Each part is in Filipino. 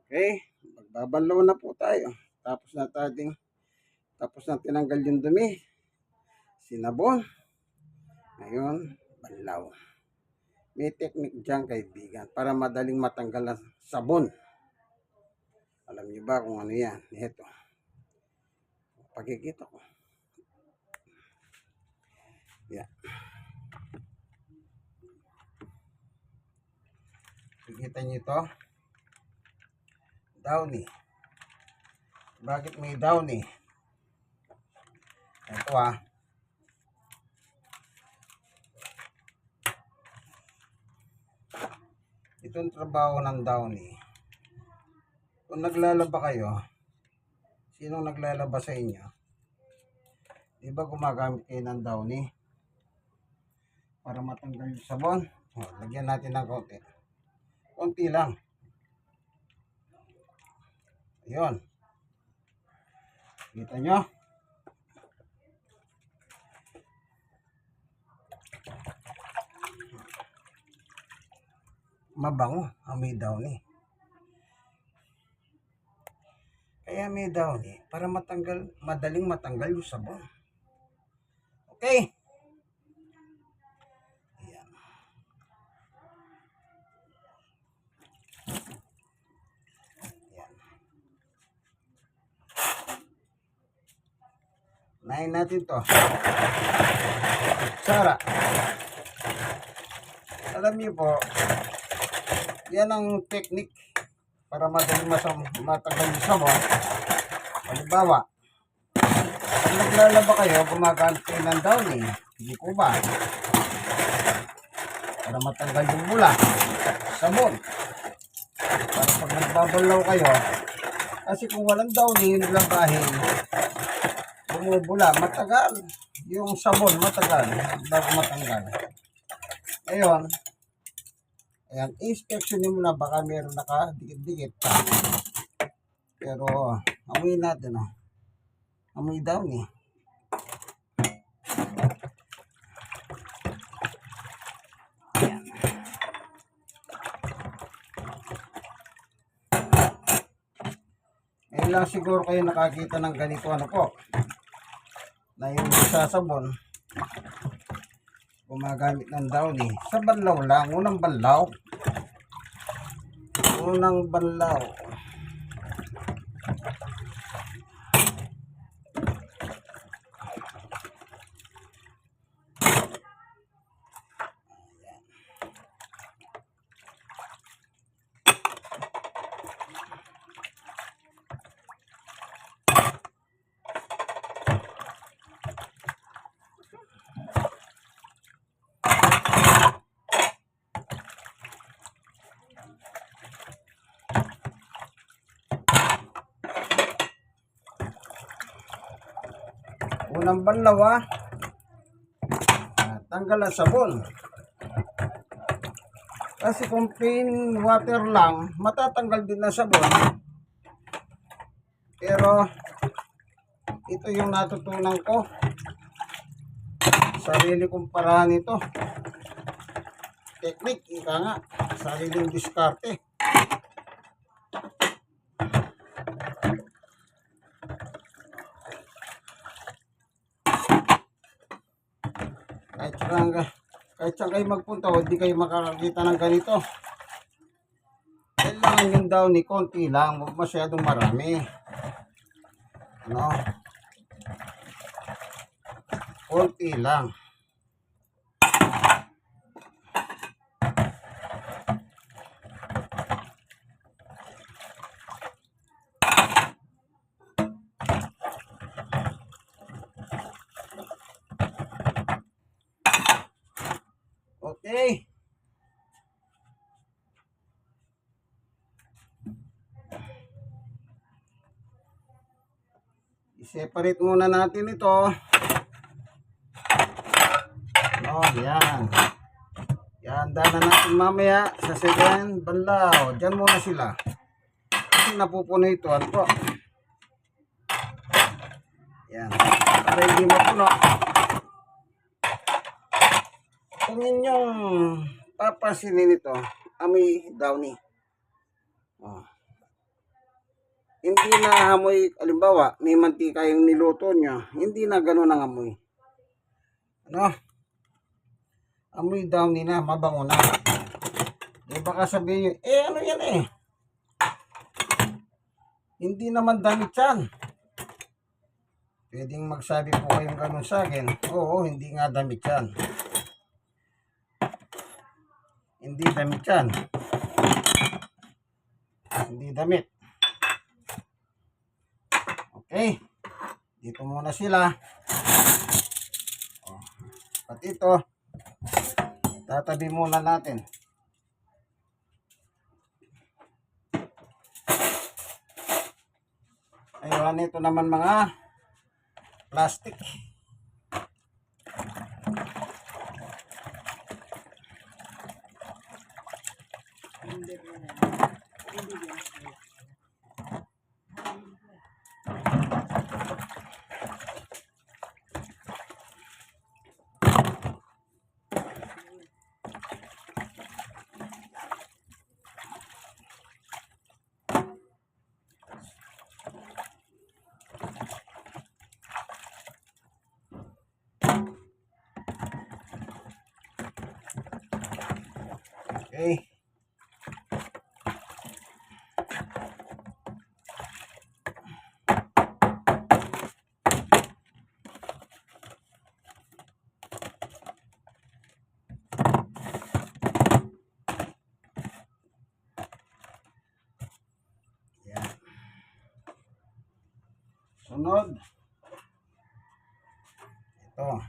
Okay, magbabanlaw na po tayo. Tapos na tinanggal yung dumi, sinabon. Ngayon, banlaw. May technique dyan kaibigan para madaling matanggal ang sabon. Alam niyo ba kung ano yan? Ito. Pagkikita ko. Yan. Kikita niyo ito? Downy. Bakit may downy? Ito Itong trabaho ng downy. Kung naglalaba kayo, sinong naglalaba sa inyo? Di ba gumagamit kayo ng downy? Para matanggal yung sabon. Lagyan natin ng konti. Konti lang. Ayun. Kita nyo? Mabango ang may downy. Kaya may downy para madaling matanggal yung sabon. Okay? Ayan. Ayan. Nahin natin to. Sara. Alam niyo po, yan ang technique para madaling matanggal yung sabon. Halimbawa, pag naglalaba kayo, gumagamit kayo ng downy. Hindi po ba? Para matanggal yung bula, sabon. Para pag nagbabalaw kayo, kasi kung walang downy, yung labahin, bumubula, matagal. Yung sabon, matagal bago matanggal. Ngayon, ayan, inspection nyo muna, baka meron nakadikit-dikit pa. Pero, amoy natin, amoy downy. Ayan. Ngayon lang siguro kayo nakakita ng ganito, na yung sasabon, gumagamit ng downy. Sa banlaw lang, unang banlaw. Unang banlaw, tanggal ang sabon. Kasi kung plain water lang, matatanggal din ang sabon. Pero ito yung natutunan ko. Sarili kong parahan ito. Technique, ika nga. Sariling diskarte. Kahit saan kayo magpunta, hindi kayo makakakita ng ganito. Kailangan yung downy, konti lang, huwag masyadong marami. Konti lang. Okay. I-separate muna natin ito. Yan. Yan, dana natin mamaya sa second banlaw. Diyan muna sila. Kasi napupuno ito. Yan. Para hindi mapuno. Kung inyong papansinin ito, amoy downy. hindi na amoy, halimbawa, may mantika yung niluto nyo, hindi na ganun ang amoy. Ano? Amoy downy na, mabango na. Baka sabihin nyo, ano yan eh? Hindi naman damit yan. Pwedeng magsabi po kayong ganun sa akin. Oo, hindi nga damit yan. Hindi damit yan. Hindi damit. Okay. Dito muna sila. At ito, tatabi muna natin. Ayun, ito naman mga plastic. Okay. Yan. Sunod. Ito.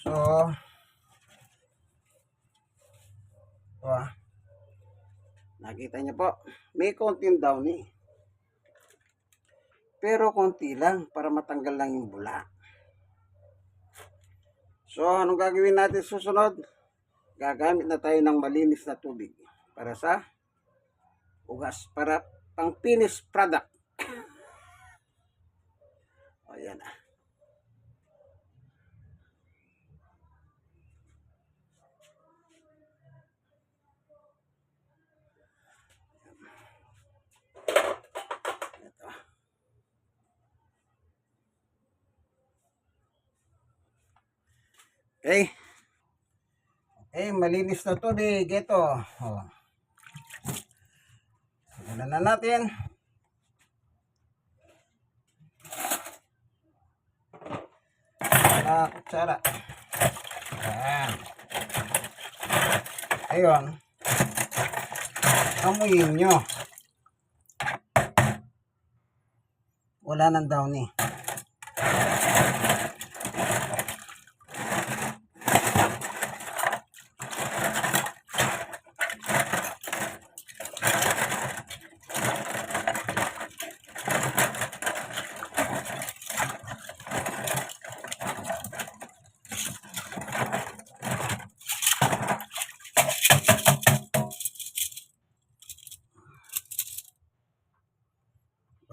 So, nakita niyo po, may konting downy. Pero konti lang para matanggal lang yung bula. So, anong gagawin natin susunod? Gagamit na tayo ng malinis na tubig para sa ugas, para pang finished product. O, yan ah. Okay. Okay, malinis na tubig. Ito. Oh. Wala na natin. Kutsara. Ayan. Ayun. Amuyin nyo. Wala nang downy.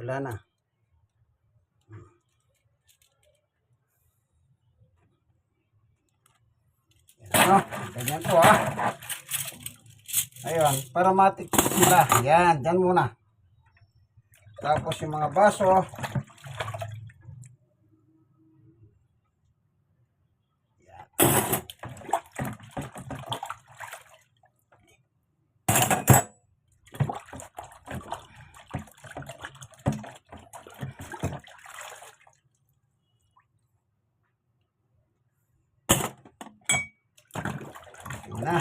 Wala na. Yan, ganyan to ha. Ayun, para matikip sila. Yan, dyan muna. Tapos yung mga baso. Na.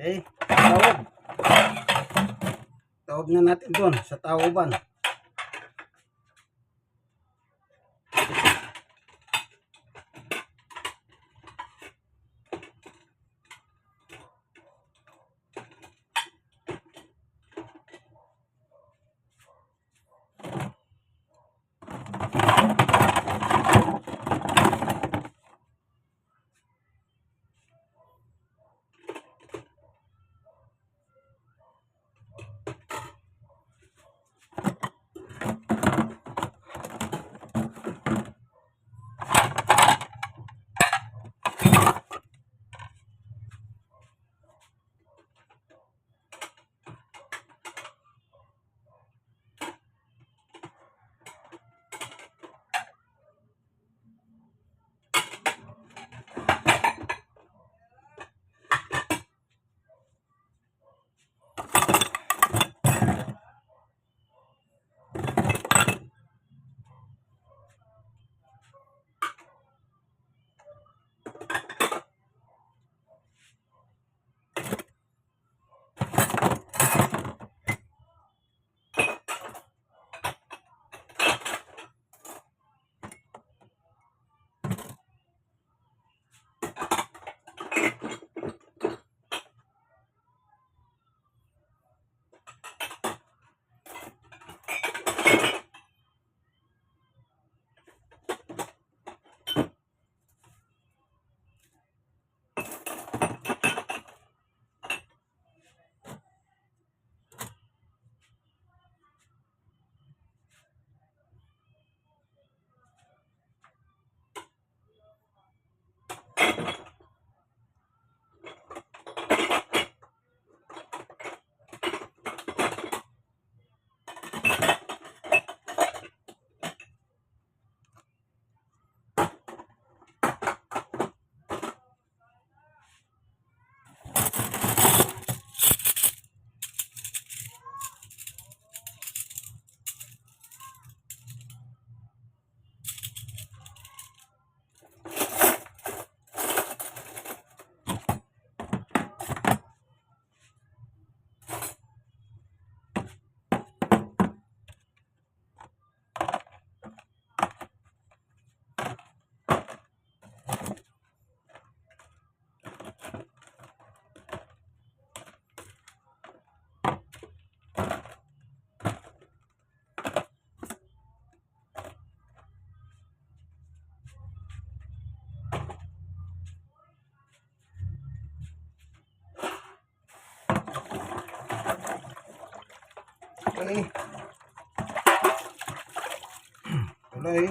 Okay? Taob. Taob na natin doon sa taoban. Okay. Tuloy.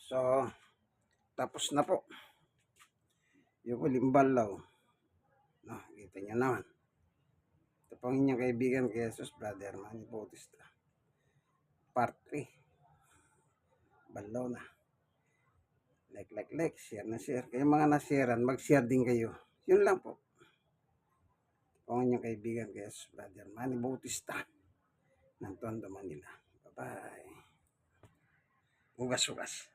So, tapos na po. Yung ulimbalaw. No, kita nyo naman. Ito pang inyong kaibigan kay Jesus, Brother Manny Bautista. Part 3. Balaw na. Like, share na share. Kayo mga na-sharean, mag-share din kayo. Yun lang po. Ito pang inyong kaibigan kay Jesus, Brother Manny Bautista ng Tondo, Manila. Bye-bye. Hugas-hugas.